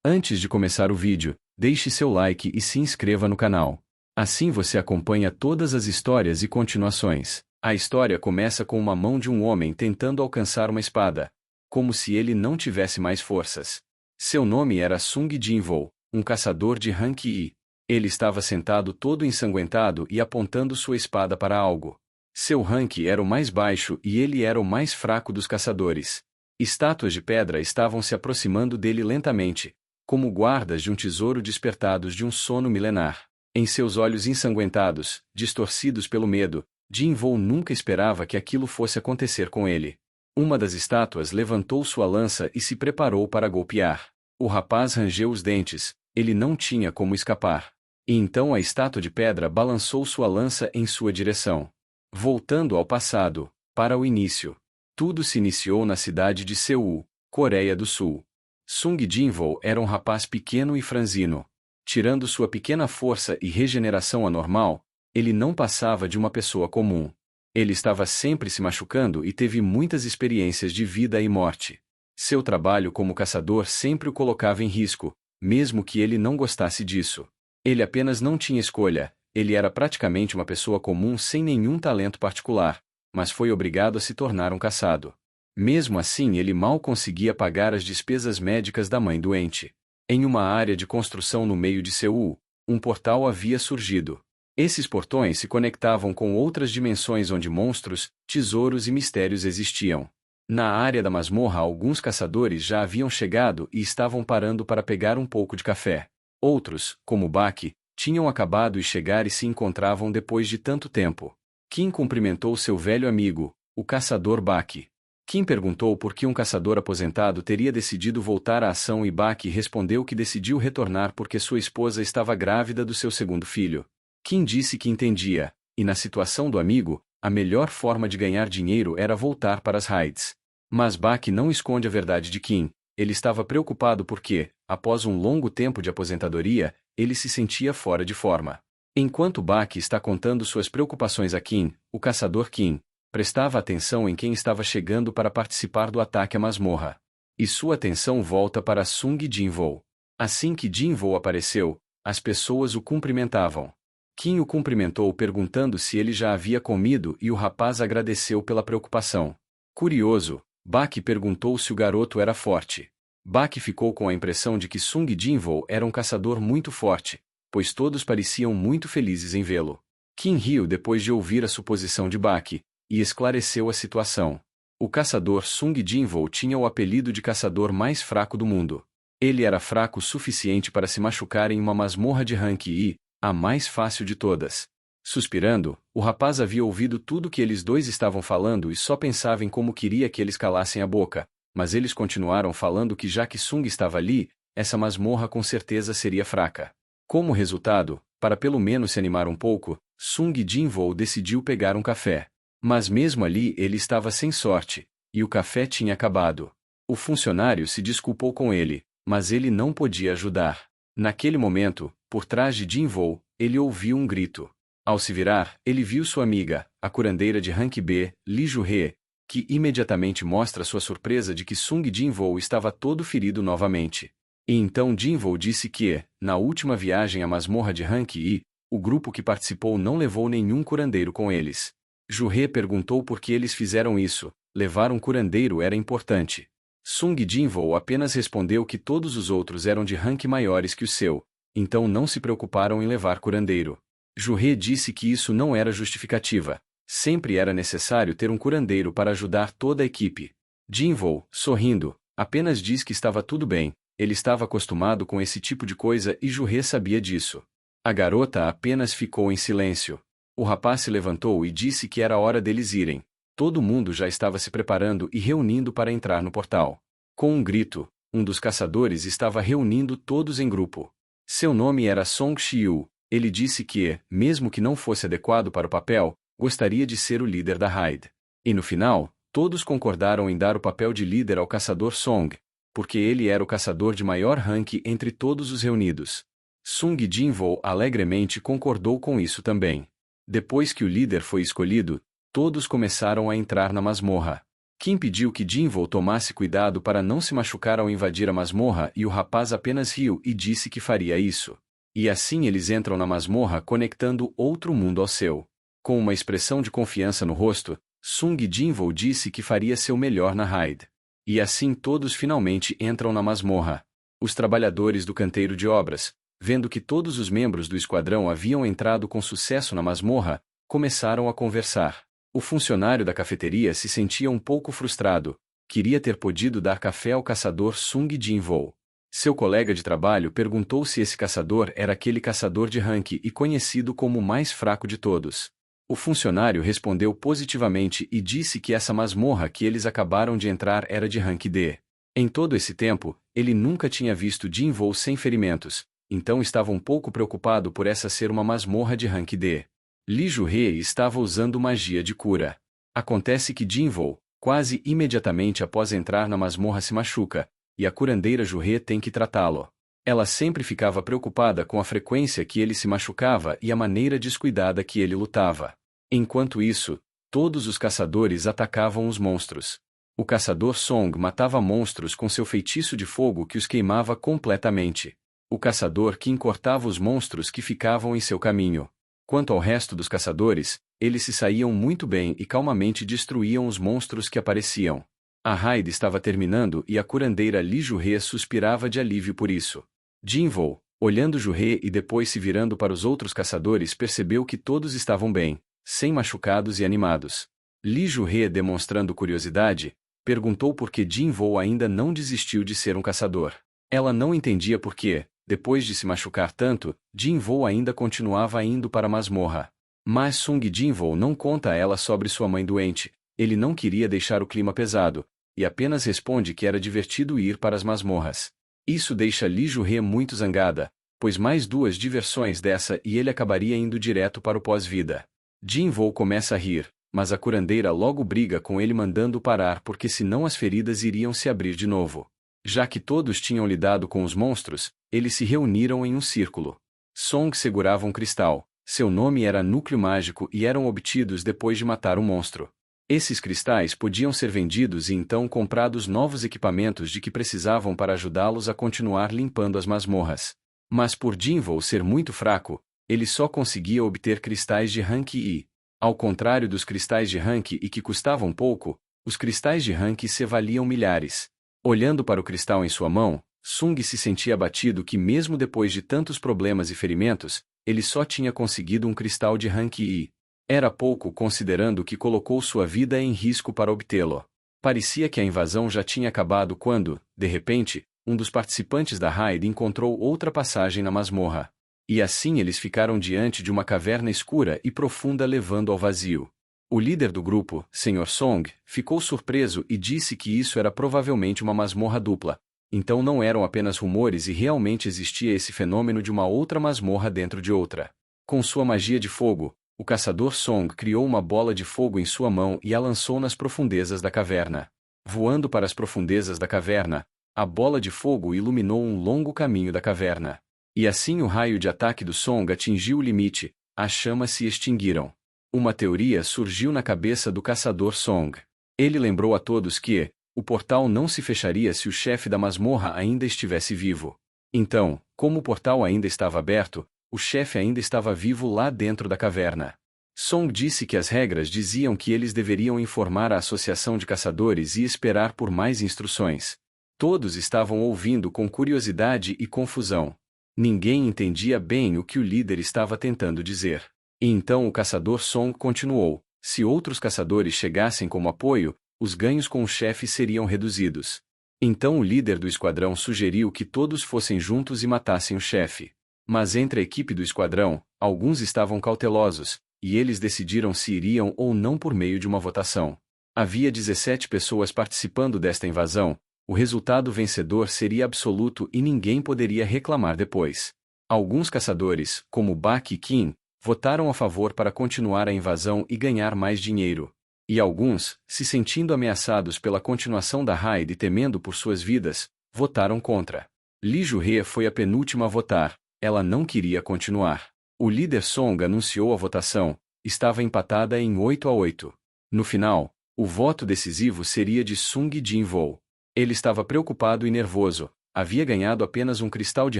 Antes de começar o vídeo, deixe seu like e se inscreva no canal. Assim você acompanha todas as histórias e continuações. A história começa com uma mão de um homem tentando alcançar uma espada, como se ele não tivesse mais forças. Seu nome era Sung Jinwoo, um caçador de rank I. Ele estava sentado todo ensanguentado e apontando sua espada para algo. Seu rank era o mais baixo e ele era o mais fraco dos caçadores. Estátuas de pedra estavam se aproximando dele lentamente, como guardas de um tesouro despertados de um sono milenar. Em seus olhos ensanguentados, distorcidos pelo medo, Jinwoo nunca esperava que aquilo fosse acontecer com ele. Uma das estátuas levantou sua lança e se preparou para golpear. O rapaz rangeu os dentes, ele não tinha como escapar. E então a estátua de pedra balançou sua lança em sua direção. Voltando ao passado, para o início. Tudo se iniciou na cidade de Seul, Coreia do Sul. Sung Jinwoo era um rapaz pequeno e franzino. Tirando sua pequena força e regeneração anormal, ele não passava de uma pessoa comum. Ele estava sempre se machucando e teve muitas experiências de vida e morte. Seu trabalho como caçador sempre o colocava em risco, mesmo que ele não gostasse disso. Ele apenas não tinha escolha, ele era praticamente uma pessoa comum sem nenhum talento particular, mas foi obrigado a se tornar um caçado. Mesmo assim, ele mal conseguia pagar as despesas médicas da mãe doente. Em uma área de construção no meio de Seul, um portal havia surgido. Esses portões se conectavam com outras dimensões onde monstros, tesouros e mistérios existiam. Na área da masmorra, alguns caçadores já haviam chegado e estavam parando para pegar um pouco de café. Outros, como Baki, tinham acabado de chegar e se encontravam depois de tanto tempo. Kim cumprimentou seu velho amigo, o caçador Baki. Kim perguntou por que um caçador aposentado teria decidido voltar à ação e Baki respondeu que decidiu retornar porque sua esposa estava grávida do seu segundo filho. Kim disse que entendia, e na situação do amigo, a melhor forma de ganhar dinheiro era voltar para as raids. Mas Baki não esconde a verdade de Kim, ele estava preocupado porque, após um longo tempo de aposentadoria, ele se sentia fora de forma. Enquanto Baki está contando suas preocupações a Kim, o caçador Kim prestava atenção em quem estava chegando para participar do ataque à masmorra. E sua atenção volta para Sung Jinwoo. Assim que Jinwoo apareceu, as pessoas o cumprimentavam. Kim o cumprimentou perguntando se ele já havia comido e o rapaz agradeceu pela preocupação. Curioso, Baki perguntou se o garoto era forte. Baki ficou com a impressão de que Sung Jinwoo era um caçador muito forte, pois todos pareciam muito felizes em vê-lo. Kim riu depois de ouvir a suposição de Baki, e esclareceu a situação. O caçador Sung Jinwoo tinha o apelido de caçador mais fraco do mundo. Ele era fraco o suficiente para se machucar em uma masmorra de rank I, a mais fácil de todas. Suspirando, o rapaz havia ouvido tudo que eles dois estavam falando e só pensava em como queria que eles calassem a boca, mas eles continuaram falando que já que Sung estava ali, essa masmorra com certeza seria fraca. Como resultado, para pelo menos se animar um pouco, Sung Jinwoo decidiu pegar um café. Mas mesmo ali ele estava sem sorte, e o café tinha acabado. O funcionário se desculpou com ele, mas ele não podia ajudar. Naquele momento, por trás de Jinwoo, ele ouviu um grito. Ao se virar, ele viu sua amiga, a curandeira de rank B, Lee Ju-hee, que imediatamente mostra sua surpresa de que Sung Jinwoo estava todo ferido novamente. E então Jinwoo disse que, na última viagem à masmorra de rank I, o grupo que participou não levou nenhum curandeiro com eles. Ju-hee perguntou por que eles fizeram isso, levar um curandeiro era importante. Sung Jinwoo apenas respondeu que todos os outros eram de rank maiores que o seu, então não se preocuparam em levar curandeiro. Ju-hee disse que isso não era justificativa, sempre era necessário ter um curandeiro para ajudar toda a equipe. Jinwoo, sorrindo, apenas diz que estava tudo bem, ele estava acostumado com esse tipo de coisa e Ju-hee sabia disso. A garota apenas ficou em silêncio. O rapaz se levantou e disse que era hora deles irem. Todo mundo já estava se preparando e reunindo para entrar no portal. Com um grito, um dos caçadores estava reunindo todos em grupo. Seu nome era Song Xiu. Ele disse que, mesmo que não fosse adequado para o papel, gostaria de ser o líder da raid. E no final, todos concordaram em dar o papel de líder ao caçador Song, porque ele era o caçador de maior rank entre todos os reunidos. Sung Jinwoo alegremente concordou com isso também. Depois que o líder foi escolhido, todos começaram a entrar na masmorra. Kim pediu que Jinvoo tomasse cuidado para não se machucar ao invadir a masmorra e o rapaz apenas riu e disse que faria isso. E assim eles entram na masmorra conectando outro mundo ao seu. Com uma expressão de confiança no rosto, Sung Jinvoo disse que faria seu melhor na raid. E assim todos finalmente entram na masmorra. Os trabalhadores do canteiro de obras, vendo que todos os membros do esquadrão haviam entrado com sucesso na masmorra, começaram a conversar. O funcionário da cafeteria se sentia um pouco frustrado, queria ter podido dar café ao caçador Sung Jinvoo. Seu colega de trabalho perguntou se esse caçador era aquele caçador de rank e conhecido como o mais fraco de todos. O funcionário respondeu positivamente e disse que essa masmorra que eles acabaram de entrar era de rank D. Em todo esse tempo, ele nunca tinha visto Jinvoo sem ferimentos, então estava um pouco preocupado por essa ser uma masmorra de rank D. Lee Ju-hye estava usando magia de cura. Acontece que Jinvoo, quase imediatamente após entrar na masmorra, se machuca, e a curandeira Ju-hye tem que tratá-lo. Ela sempre ficava preocupada com a frequência que ele se machucava e a maneira descuidada que ele lutava. Enquanto isso, todos os caçadores atacavam os monstros. O caçador Song matava monstros com seu feitiço de fogo que os queimava completamente. O caçador Kim cortava os monstros que ficavam em seu caminho. Quanto ao resto dos caçadores, eles se saíam muito bem e calmamente destruíam os monstros que apareciam. A raid estava terminando e a curandeira Lee Ju-hye suspirava de alívio por isso. Jinvoo, olhando Ju-hye e depois se virando para os outros caçadores, percebeu que todos estavam bem, sem machucados e animados. Lee Ju-hye, demonstrando curiosidade, perguntou por que Jinvoo ainda não desistiu de ser um caçador. Ela não entendia por que, depois de se machucar tanto, Jinvoo ainda continuava indo para a masmorra. Mas Sung Jinvoo não conta a ela sobre sua mãe doente, ele não queria deixar o clima pesado, e apenas responde que era divertido ir para as masmorras. Isso deixa Lee Ju-hye muito zangada, pois mais 2 diversões dessa e ele acabaria indo direto para o pós-vida. Jinvoo começa a rir, mas a curandeira logo briga com ele mandando parar porque senão as feridas iriam se abrir de novo. Já que todos tinham lidado com os monstros, eles se reuniram em um círculo. Song segurava um cristal, seu nome era Núcleo Mágico e eram obtidos depois de matar um monstro. Esses cristais podiam ser vendidos e então comprados novos equipamentos de que precisavam para ajudá-los a continuar limpando as masmorras. Mas por Jinvoo ser muito fraco, ele só conseguia obter cristais de rank I. Ao contrário dos cristais de rank I que custavam pouco, os cristais de rank C valiam milhares. Olhando para o cristal em sua mão, Sung se sentia abatido que mesmo depois de tantos problemas e ferimentos, ele só tinha conseguido um cristal de rank I. Era pouco considerando que colocou sua vida em risco para obtê-lo. Parecia que a invasão já tinha acabado quando, de repente, um dos participantes da raid encontrou outra passagem na masmorra. E assim eles ficaram diante de uma caverna escura e profunda levando ao vazio. O líder do grupo, Sr. Song, ficou surpreso e disse que isso era provavelmente uma masmorra dupla. Então não eram apenas rumores e realmente existia esse fenômeno de uma outra masmorra dentro de outra. Com sua magia de fogo, o caçador Song criou uma bola de fogo em sua mão e a lançou nas profundezas da caverna. Voando para as profundezas da caverna, a bola de fogo iluminou um longo caminho da caverna. E assim o raio de ataque do Song atingiu o limite, as chamas se extinguiram. Uma teoria surgiu na cabeça do caçador Song. Ele lembrou a todos que o portal não se fecharia se o chefe da masmorra ainda estivesse vivo. Então, como o portal ainda estava aberto, o chefe ainda estava vivo lá dentro da caverna. Song disse que as regras diziam que eles deveriam informar a associação de caçadores e esperar por mais instruções. Todos estavam ouvindo com curiosidade e confusão. Ninguém entendia bem o que o líder estava tentando dizer. E então o caçador Song continuou: se outros caçadores chegassem como apoio, os ganhos com o chefe seriam reduzidos. Então o líder do esquadrão sugeriu que todos fossem juntos e matassem o chefe. Mas entre a equipe do esquadrão, alguns estavam cautelosos, e eles decidiram se iriam ou não por meio de uma votação. Havia 17 pessoas participando desta invasão, o resultado vencedor seria absoluto e ninguém poderia reclamar depois. Alguns caçadores, como Bak e Kim, votaram a favor para continuar a invasão e ganhar mais dinheiro. E alguns, se sentindo ameaçados pela continuação da raid e temendo por suas vidas, votaram contra. Lee Ju-hye foi a penúltima a votar. Ela não queria continuar. O líder Song anunciou a votação, estava empatada em 8-8. No final, O voto decisivo seria de Sung Jin-woo. Ele estava preocupado e nervoso, havia ganhado apenas um cristal de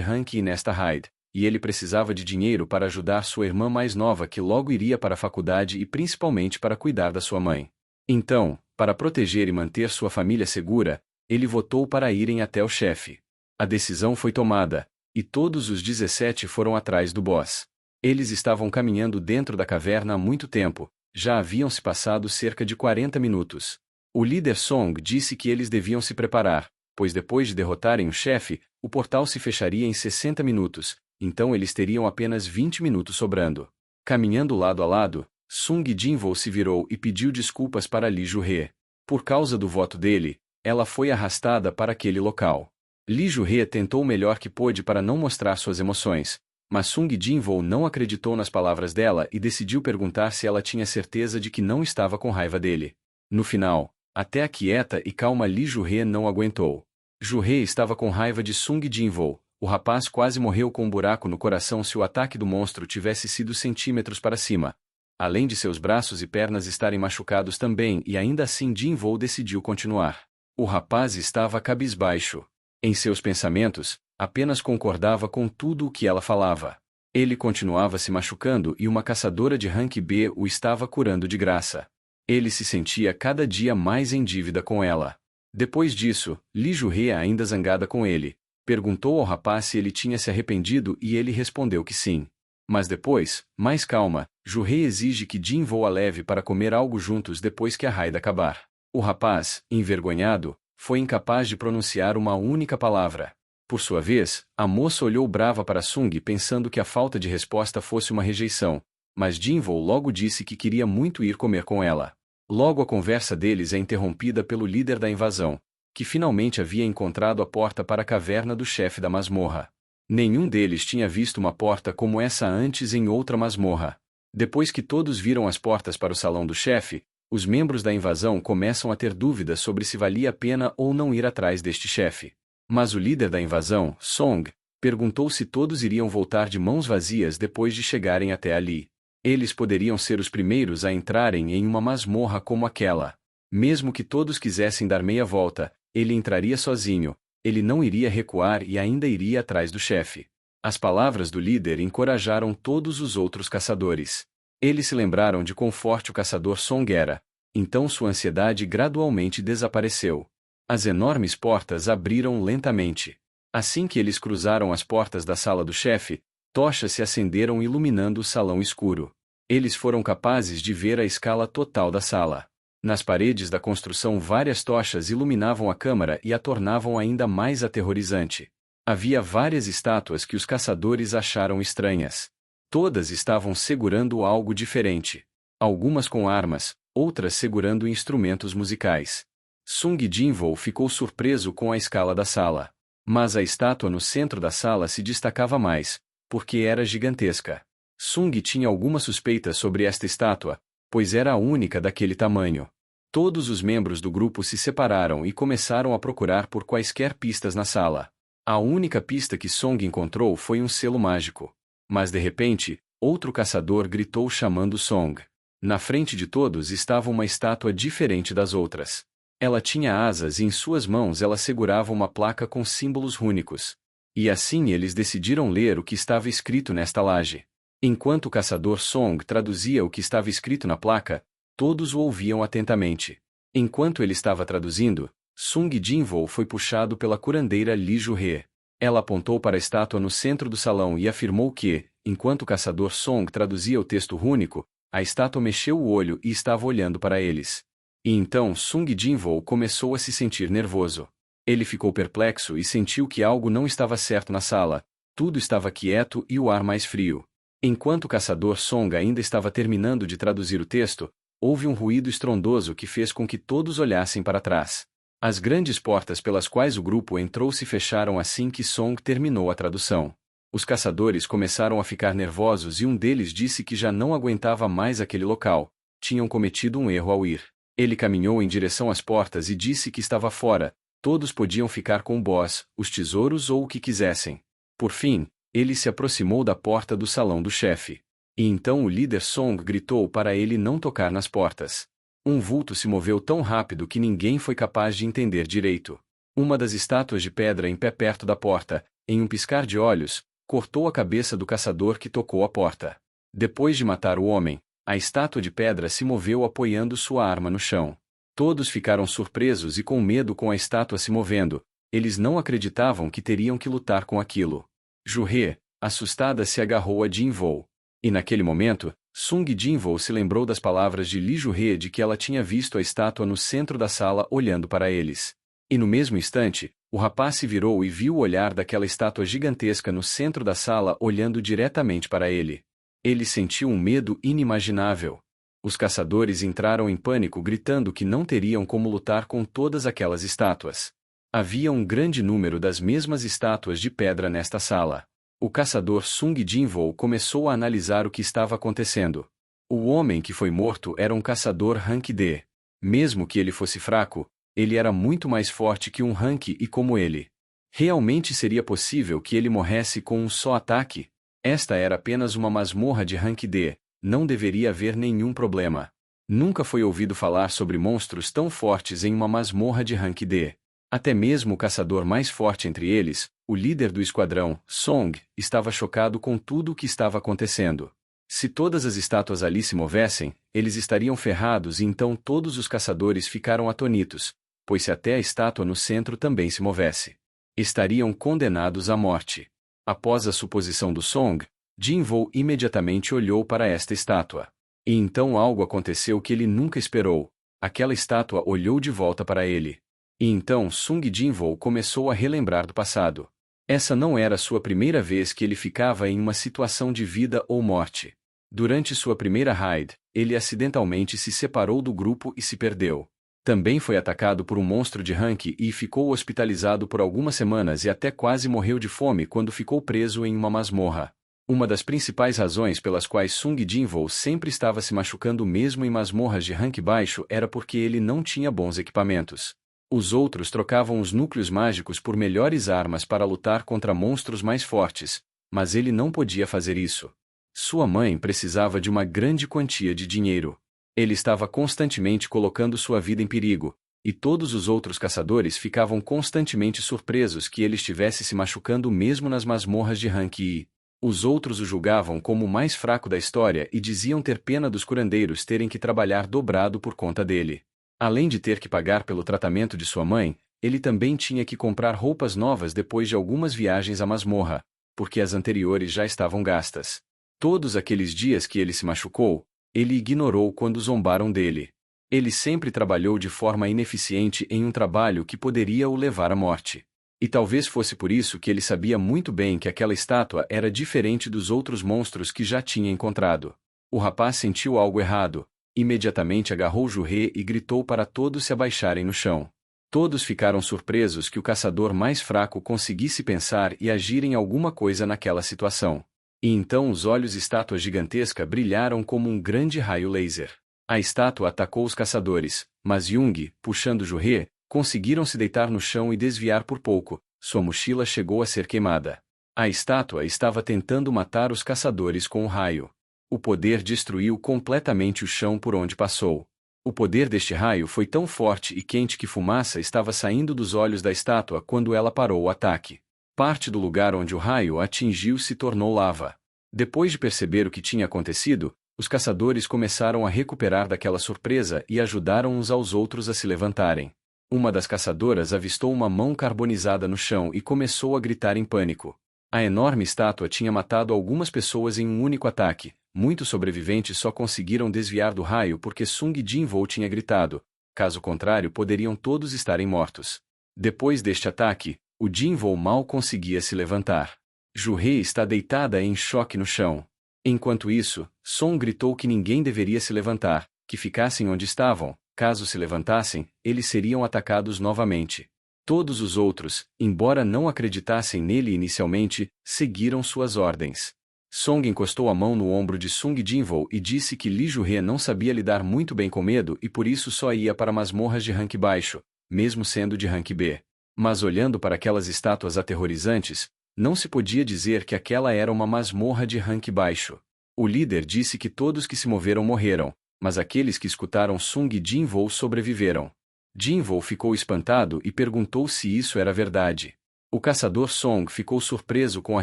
ranking nesta raid, e ele precisava de dinheiro para ajudar sua irmã mais nova que logo iria para a faculdade e principalmente para cuidar da sua mãe. Então, para proteger e manter sua família segura, ele votou para irem até o chefe. A decisão foi tomada, e todos os 17 foram atrás do boss. Eles estavam caminhando dentro da caverna há muito tempo, já haviam se passado cerca de 40 minutos. O líder Song disse que eles deviam se preparar, pois depois de derrotarem o chefe, o portal se fecharia em 60 minutos, então eles teriam apenas 20 minutos sobrando. Caminhando lado a lado, Sung Jin-woo se virou e pediu desculpas para Lee Ju-hye. Por causa do voto dele, ela foi arrastada para aquele local. Lee Ju-hye tentou o melhor que pôde para não mostrar suas emoções, mas Sung Jin-woo não acreditou nas palavras dela e decidiu perguntar se ela tinha certeza de que não estava com raiva dele. No final, até a quieta e calma Lee Ju-hye não aguentou. Ju-hye estava com raiva de Sung Jin-woo. O rapaz quase morreu com um buraco no coração se o ataque do monstro tivesse sido centímetros para cima. Além de seus braços e pernas estarem machucados também, e ainda assim Jin-woo decidiu continuar. O rapaz estava cabisbaixo. Em seus pensamentos, apenas concordava com tudo o que ela falava. Ele continuava se machucando e uma caçadora de rank B o estava curando de graça. Ele se sentia cada dia mais em dívida com ela. Depois disso, Lee Ju-hye, ainda zangada com ele, perguntou ao rapaz se ele tinha se arrependido e ele respondeu que sim. Mas depois, mais calma, Ju-hye exige que Jin-woo a leve para comer algo juntos depois que a raid acabar. O rapaz, envergonhado, foi incapaz de pronunciar uma única palavra. Por sua vez, a moça olhou brava para Sung pensando que a falta de resposta fosse uma rejeição, mas Jin-woo logo disse que queria muito ir comer com ela. Logo a conversa deles é interrompida pelo líder da invasão, que finalmente havia encontrado a porta para a caverna do chefe da masmorra. Nenhum deles tinha visto uma porta como essa antes em outra masmorra. Depois que todos viram as portas para o salão do chefe, os membros da invasão começam a ter dúvidas sobre se valia a pena ou não ir atrás deste chefe. Mas o líder da invasão, Song, perguntou se todos iriam voltar de mãos vazias depois de chegarem até ali. Eles poderiam ser os primeiros a entrarem em uma masmorra como aquela. Mesmo que todos quisessem dar meia volta, ele entraria sozinho, ele não iria recuar e ainda iria atrás do chefe. As palavras do líder encorajaram todos os outros caçadores. Eles se lembraram de quão forte o caçador Song era, então sua ansiedade gradualmente desapareceu. As enormes portas abriram lentamente. Assim que eles cruzaram as portas da sala do chefe, tochas se acenderam iluminando o salão escuro. Eles foram capazes de ver a escala total da sala. Nas paredes da construção várias tochas iluminavam a câmara e a tornavam ainda mais aterrorizante. Havia várias estátuas que os caçadores acharam estranhas. Todas estavam segurando algo diferente. Algumas com armas, outras segurando instrumentos musicais. Sung Jin-woo ficou surpreso com a escala da sala. Mas a estátua no centro da sala se destacava mais, porque era gigantesca. Sung tinha alguma suspeita sobre esta estátua, pois era a única daquele tamanho. Todos os membros do grupo se separaram e começaram a procurar por quaisquer pistas na sala. A única pista que Song encontrou foi um selo mágico. Mas de repente, outro caçador gritou chamando Song. Na frente de todos estava uma estátua diferente das outras. Ela tinha asas e em suas mãos ela segurava uma placa com símbolos rúnicos. E assim eles decidiram ler o que estava escrito nesta laje. Enquanto o caçador Song traduzia o que estava escrito na placa, todos o ouviam atentamente. Enquanto ele estava traduzindo, Sung Jin-woo foi puxado pela curandeira Lee Ju-hye. Ela apontou para a estátua no centro do salão e afirmou que, enquanto o caçador Song traduzia o texto rúnico, a estátua mexeu o olho e estava olhando para eles. E então Sung Jin-woo começou a se sentir nervoso. Ele ficou perplexo e sentiu que algo não estava certo na sala, tudo estava quieto e o ar mais frio. Enquanto o caçador Song ainda estava terminando de traduzir o texto, houve um ruído estrondoso que fez com que todos olhassem para trás. As grandes portas pelas quais o grupo entrou se fecharam assim que Song terminou a tradução. Os caçadores começaram a ficar nervosos e um deles disse que já não aguentava mais aquele local, tinham cometido um erro ao ir. Ele caminhou em direção às portas e disse que estava fora, todos podiam ficar com o boss, os tesouros ou o que quisessem. Por fim, ele se aproximou da porta do salão do chefe. E então o líder Song gritou para ele não tocar nas portas. Um vulto se moveu tão rápido que ninguém foi capaz de entender direito. Uma das estátuas de pedra em pé perto da porta, em um piscar de olhos, cortou a cabeça do caçador que tocou a porta. Depois de matar o homem, a estátua de pedra se moveu apoiando sua arma no chão. Todos ficaram surpresos e com medo com a estátua se movendo. Eles não acreditavam que teriam que lutar com aquilo. Ju-He, assustada, se agarrou a Jin-Woo. E naquele momento, Sung Jin-Woo se lembrou das palavras de Li Ju-He de que ela tinha visto a estátua no centro da sala olhando para eles. E no mesmo instante, o rapaz se virou e viu o olhar daquela estátua gigantesca no centro da sala olhando diretamente para ele. Ele sentiu um medo inimaginável. Os caçadores entraram em pânico gritando que não teriam como lutar com todas aquelas estátuas. Havia um grande número das mesmas estátuas de pedra nesta sala. O caçador Sung Jin-Woo começou a analisar o que estava acontecendo. O homem que foi morto era um caçador Rank D. Mesmo que ele fosse fraco, ele era muito mais forte que um Rank E como ele. Realmente seria possível que ele morresse com um só ataque? Esta era apenas uma masmorra de Rank D, não deveria haver nenhum problema. Nunca foi ouvido falar sobre monstros tão fortes em uma masmorra de Rank D. Até mesmo o caçador mais forte entre eles, o líder do esquadrão, Song, estava chocado com tudo o que estava acontecendo. Se todas as estátuas ali se movessem, eles estariam ferrados e então todos os caçadores ficaram atonitos, pois se até a estátua no centro também se movesse, estariam condenados à morte. Após a suposição do Song, Jin-Woo imediatamente olhou para esta estátua. E então algo aconteceu que ele nunca esperou. Aquela estátua olhou de volta para ele. E então Sung Jin-Woo começou a relembrar do passado. Essa não era sua primeira vez que ele ficava em uma situação de vida ou morte. Durante sua primeira raid, ele acidentalmente se separou do grupo e se perdeu. Também foi atacado por um monstro de rank e ficou hospitalizado por algumas semanas e até quase morreu de fome quando ficou preso em uma masmorra. Uma das principais razões pelas quais Sung Jin-Woo sempre estava se machucando mesmo em masmorras de rank baixo era porque ele não tinha bons equipamentos. Os outros trocavam os núcleos mágicos por melhores armas para lutar contra monstros mais fortes, mas ele não podia fazer isso. Sua mãe precisava de uma grande quantia de dinheiro. Ele estava constantemente colocando sua vida em perigo, e todos os outros caçadores ficavam constantemente surpresos que ele estivesse se machucando mesmo nas masmorras de rank I. Os outros o julgavam como o mais fraco da história e diziam ter pena dos curandeiros terem que trabalhar dobrado por conta dele. Além de ter que pagar pelo tratamento de sua mãe, ele também tinha que comprar roupas novas depois de algumas viagens à masmorra, porque as anteriores já estavam gastas. Todos aqueles dias que ele se machucou, ele ignorou quando zombaram dele. Ele sempre trabalhou de forma ineficiente em um trabalho que poderia o levar à morte. E talvez fosse por isso que ele sabia muito bem que aquela estátua era diferente dos outros monstros que já tinha encontrado. O rapaz sentiu algo errado. Imediatamente agarrou Ju-He e gritou para todos se abaixarem no chão. Todos ficaram surpresos que o caçador mais fraco conseguisse pensar e agir em alguma coisa naquela situação. E então os olhos estátua gigantesca brilharam como um grande raio laser. A estátua atacou os caçadores, mas Jung, puxando Ju-He, conseguiram se deitar no chão e desviar por pouco. Sua mochila chegou a ser queimada. A estátua estava tentando matar os caçadores com o raio. O poder destruiu completamente o chão por onde passou. O poder deste raio foi tão forte e quente que fumaça estava saindo dos olhos da estátua quando ela parou o ataque. Parte do lugar onde o raio atingiu se tornou lava. Depois de perceber o que tinha acontecido, os caçadores começaram a recuperar daquela surpresa e ajudaram uns aos outros a se levantarem. Uma das caçadoras avistou uma mão carbonizada no chão e começou a gritar em pânico. A enorme estátua tinha matado algumas pessoas em um único ataque. Muitos sobreviventes só conseguiram desviar do raio porque Sung Jin-Woo tinha gritado, caso contrário poderiam todos estarem mortos. Depois deste ataque, o Jin-Woo mal conseguia se levantar. Ju-He está deitada em choque no chão. Enquanto isso, Song gritou que ninguém deveria se levantar, que ficassem onde estavam, caso se levantassem, eles seriam atacados novamente. Todos os outros, embora não acreditassem nele inicialmente, seguiram suas ordens. Song encostou a mão no ombro de Sung Jin-Woo e disse que Li Ju-He não sabia lidar muito bem com medo e por isso só ia para masmorras de rank baixo, mesmo sendo de rank B. Mas olhando para aquelas estátuas aterrorizantes, não se podia dizer que aquela era uma masmorra de rank baixo. O líder disse que todos que se moveram morreram, mas aqueles que escutaram Sung Jinwoo sobreviveram. Jinwoo ficou espantado e perguntou se isso era verdade. O caçador Song ficou surpreso com a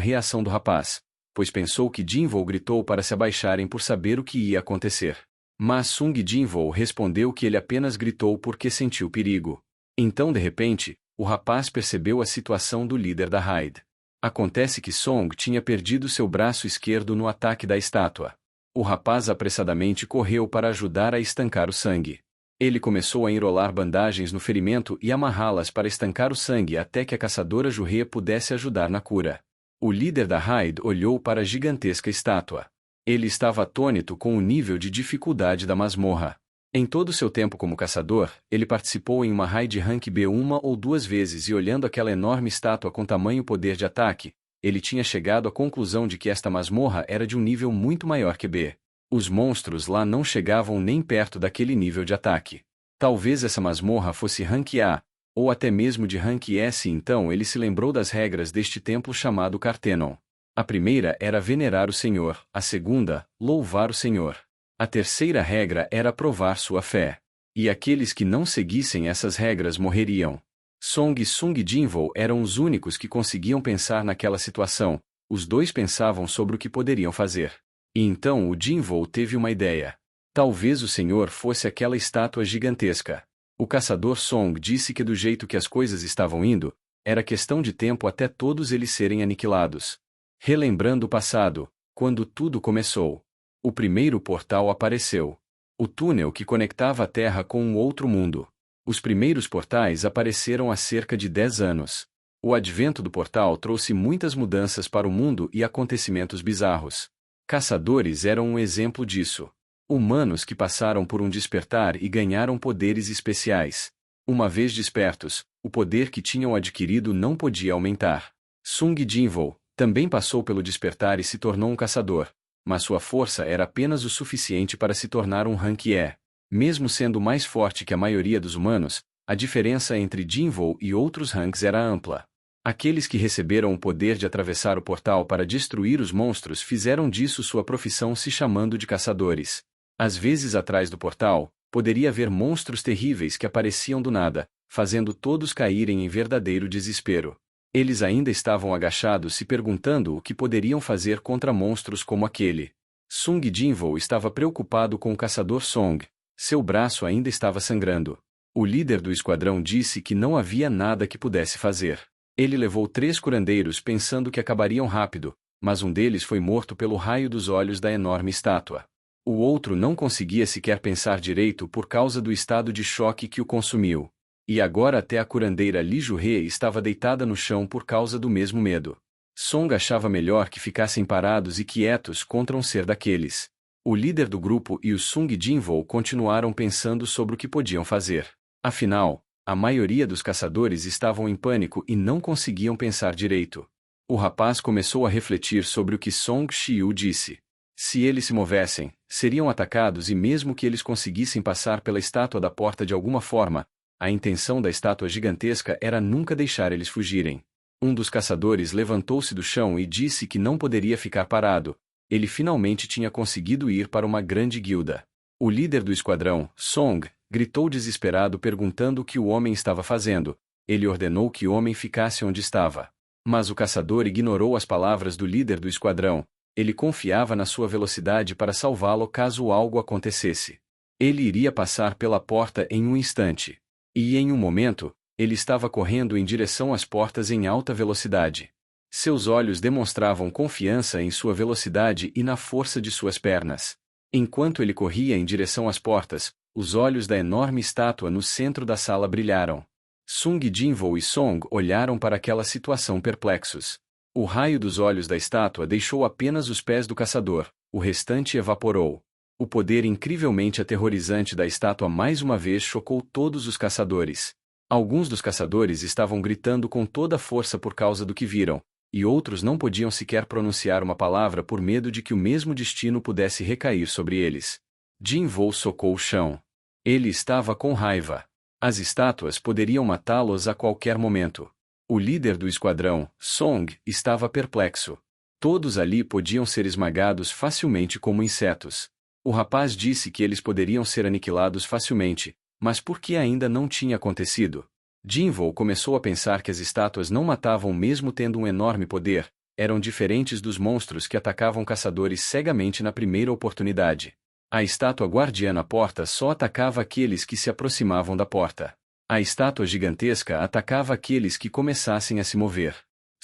reação do rapaz, pois pensou que Jinwoo gritou para se abaixarem por saber o que ia acontecer. Mas Sung Jinwoo respondeu que ele apenas gritou porque sentiu perigo. Então, de repente, o rapaz percebeu a situação do líder da raid. Acontece que Song tinha perdido seu braço esquerdo no ataque da estátua. O rapaz apressadamente correu para ajudar a estancar o sangue. Ele começou a enrolar bandagens no ferimento e amarrá-las para estancar o sangue até que a caçadora Jurê pudesse ajudar na cura. O líder da raid olhou para a gigantesca estátua. Ele estava atônito com o nível de dificuldade da masmorra. Em todo seu tempo como caçador, ele participou em uma raid rank B uma ou duas vezes e olhando aquela enorme estátua com tamanho poder de ataque, ele tinha chegado à conclusão de que esta masmorra era de um nível muito maior que B. Os monstros lá não chegavam nem perto daquele nível de ataque. Talvez essa masmorra fosse rank A, ou até mesmo de rank S. Então ele se lembrou das regras deste templo chamado Cartenon. A primeira era venerar o Senhor, a segunda, louvar o Senhor. A terceira regra era provar sua fé. E aqueles que não seguissem essas regras morreriam. Song e Sung Jinwoo eram os únicos que conseguiam pensar naquela situação. Os dois pensavam sobre o que poderiam fazer. E então o Jinwoo teve uma ideia. Talvez o Senhor fosse aquela estátua gigantesca. O caçador Song disse que do jeito que as coisas estavam indo, era questão de tempo até todos eles serem aniquilados. Relembrando o passado, quando tudo começou. O primeiro portal apareceu. O túnel que conectava a Terra com um outro mundo. Os primeiros portais apareceram há cerca de 10 anos. O advento do portal trouxe muitas mudanças para o mundo e acontecimentos bizarros. Caçadores eram um exemplo disso. Humanos que passaram por um despertar e ganharam poderes especiais. Uma vez despertos, o poder que tinham adquirido não podia aumentar. Sung Jinwoo também passou pelo despertar e se tornou um caçador, mas sua força era apenas o suficiente para se tornar um rank E. Mesmo sendo mais forte que a maioria dos humanos, a diferença entre Jinwoo e outros ranks era ampla. Aqueles que receberam o poder de atravessar o portal para destruir os monstros fizeram disso sua profissão, se chamando de caçadores. Às vezes atrás do portal, poderia haver monstros terríveis que apareciam do nada, fazendo todos caírem em verdadeiro desespero. Eles ainda estavam agachados se perguntando o que poderiam fazer contra monstros como aquele. Sung Jinwoo estava preocupado com o caçador Song. Seu braço ainda estava sangrando. O líder do esquadrão disse que não havia nada que pudesse fazer. Ele levou 3 curandeiros pensando que acabariam rápido, mas um deles foi morto pelo raio dos olhos da enorme estátua. O outro não conseguia sequer pensar direito por causa do estado de choque que o consumiu. E agora até a curandeira Li Jurê estava deitada no chão por causa do mesmo medo. Song achava melhor que ficassem parados e quietos contra um ser daqueles. O líder do grupo e o Sung Jinwoo continuaram pensando sobre o que podiam fazer. Afinal, a maioria dos caçadores estavam em pânico e não conseguiam pensar direito. O rapaz começou a refletir sobre o que Song Xiu disse. Se eles se movessem, seriam atacados e mesmo que eles conseguissem passar pela estátua da porta de alguma forma, a intenção da estátua gigantesca era nunca deixar eles fugirem. Um dos caçadores levantou-se do chão e disse que não poderia ficar parado. Ele finalmente tinha conseguido ir para uma grande guilda. O líder do esquadrão, Song, gritou desesperado perguntando o que o homem estava fazendo. Ele ordenou que o homem ficasse onde estava. Mas o caçador ignorou as palavras do líder do esquadrão. Ele confiava na sua velocidade para salvá-lo caso algo acontecesse. Ele iria passar pela porta em um instante. E em um momento, ele estava correndo em direção às portas em alta velocidade. Seus olhos demonstravam confiança em sua velocidade e na força de suas pernas. Enquanto ele corria em direção às portas, os olhos da enorme estátua no centro da sala brilharam. Sung Jinwoo e Song olharam para aquela situação perplexos. O raio dos olhos da estátua deixou apenas os pés do caçador, o restante evaporou. O poder incrivelmente aterrorizante da estátua mais uma vez chocou todos os caçadores. Alguns dos caçadores estavam gritando com toda a força por causa do que viram, e outros não podiam sequer pronunciar uma palavra por medo de que o mesmo destino pudesse recair sobre eles. Jinwoo socou o chão. Ele estava com raiva. As estátuas poderiam matá-los a qualquer momento. O líder do esquadrão, Song, estava perplexo. Todos ali podiam ser esmagados facilmente como insetos. O rapaz disse que eles poderiam ser aniquilados facilmente, mas por que ainda não tinha acontecido? Jinvoo começou a pensar que as estátuas não matavam mesmo tendo um enorme poder, eram diferentes dos monstros que atacavam caçadores cegamente na primeira oportunidade. A estátua guardiã na porta só atacava aqueles que se aproximavam da porta. A estátua gigantesca atacava aqueles que começassem a se mover.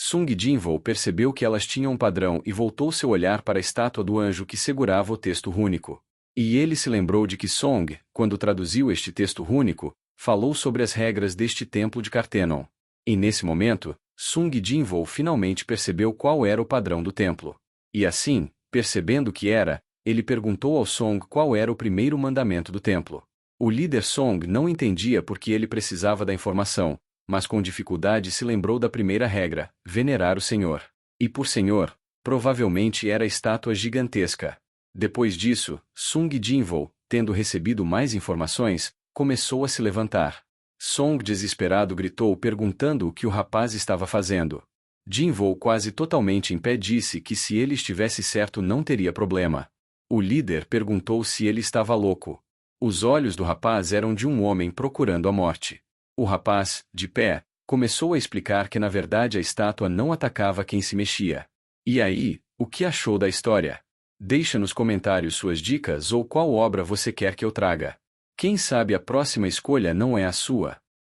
Sung Jinvoo percebeu que elas tinham um padrão e voltou seu olhar para a estátua do anjo que segurava o texto rúnico. E ele se lembrou de que Song, quando traduziu este texto rúnico, falou sobre as regras deste templo de Cartenon. E nesse momento, Sung Jinvoo finalmente percebeu qual era o padrão do templo. E assim, percebendo o que era, ele perguntou ao Song qual era o primeiro mandamento do templo. O líder Song não entendia por que ele precisava da informação, mas com dificuldade se lembrou da primeira regra, venerar o Senhor. E por Senhor, provavelmente era a estátua gigantesca. Depois disso, Sung Jinvoo, tendo recebido mais informações, começou a se levantar. Song desesperado gritou perguntando o que o rapaz estava fazendo. Jinvoo quase totalmente em pé disse que se ele estivesse certo não teria problema. O líder perguntou se ele estava louco. Os olhos do rapaz eram de um homem procurando a morte. O rapaz, de pé, começou a explicar que na verdade a estátua não atacava quem se mexia. E aí, o que achou da história? Deixa nos comentários suas dicas ou qual obra você quer que eu traga. Quem sabe a próxima escolha não é a sua.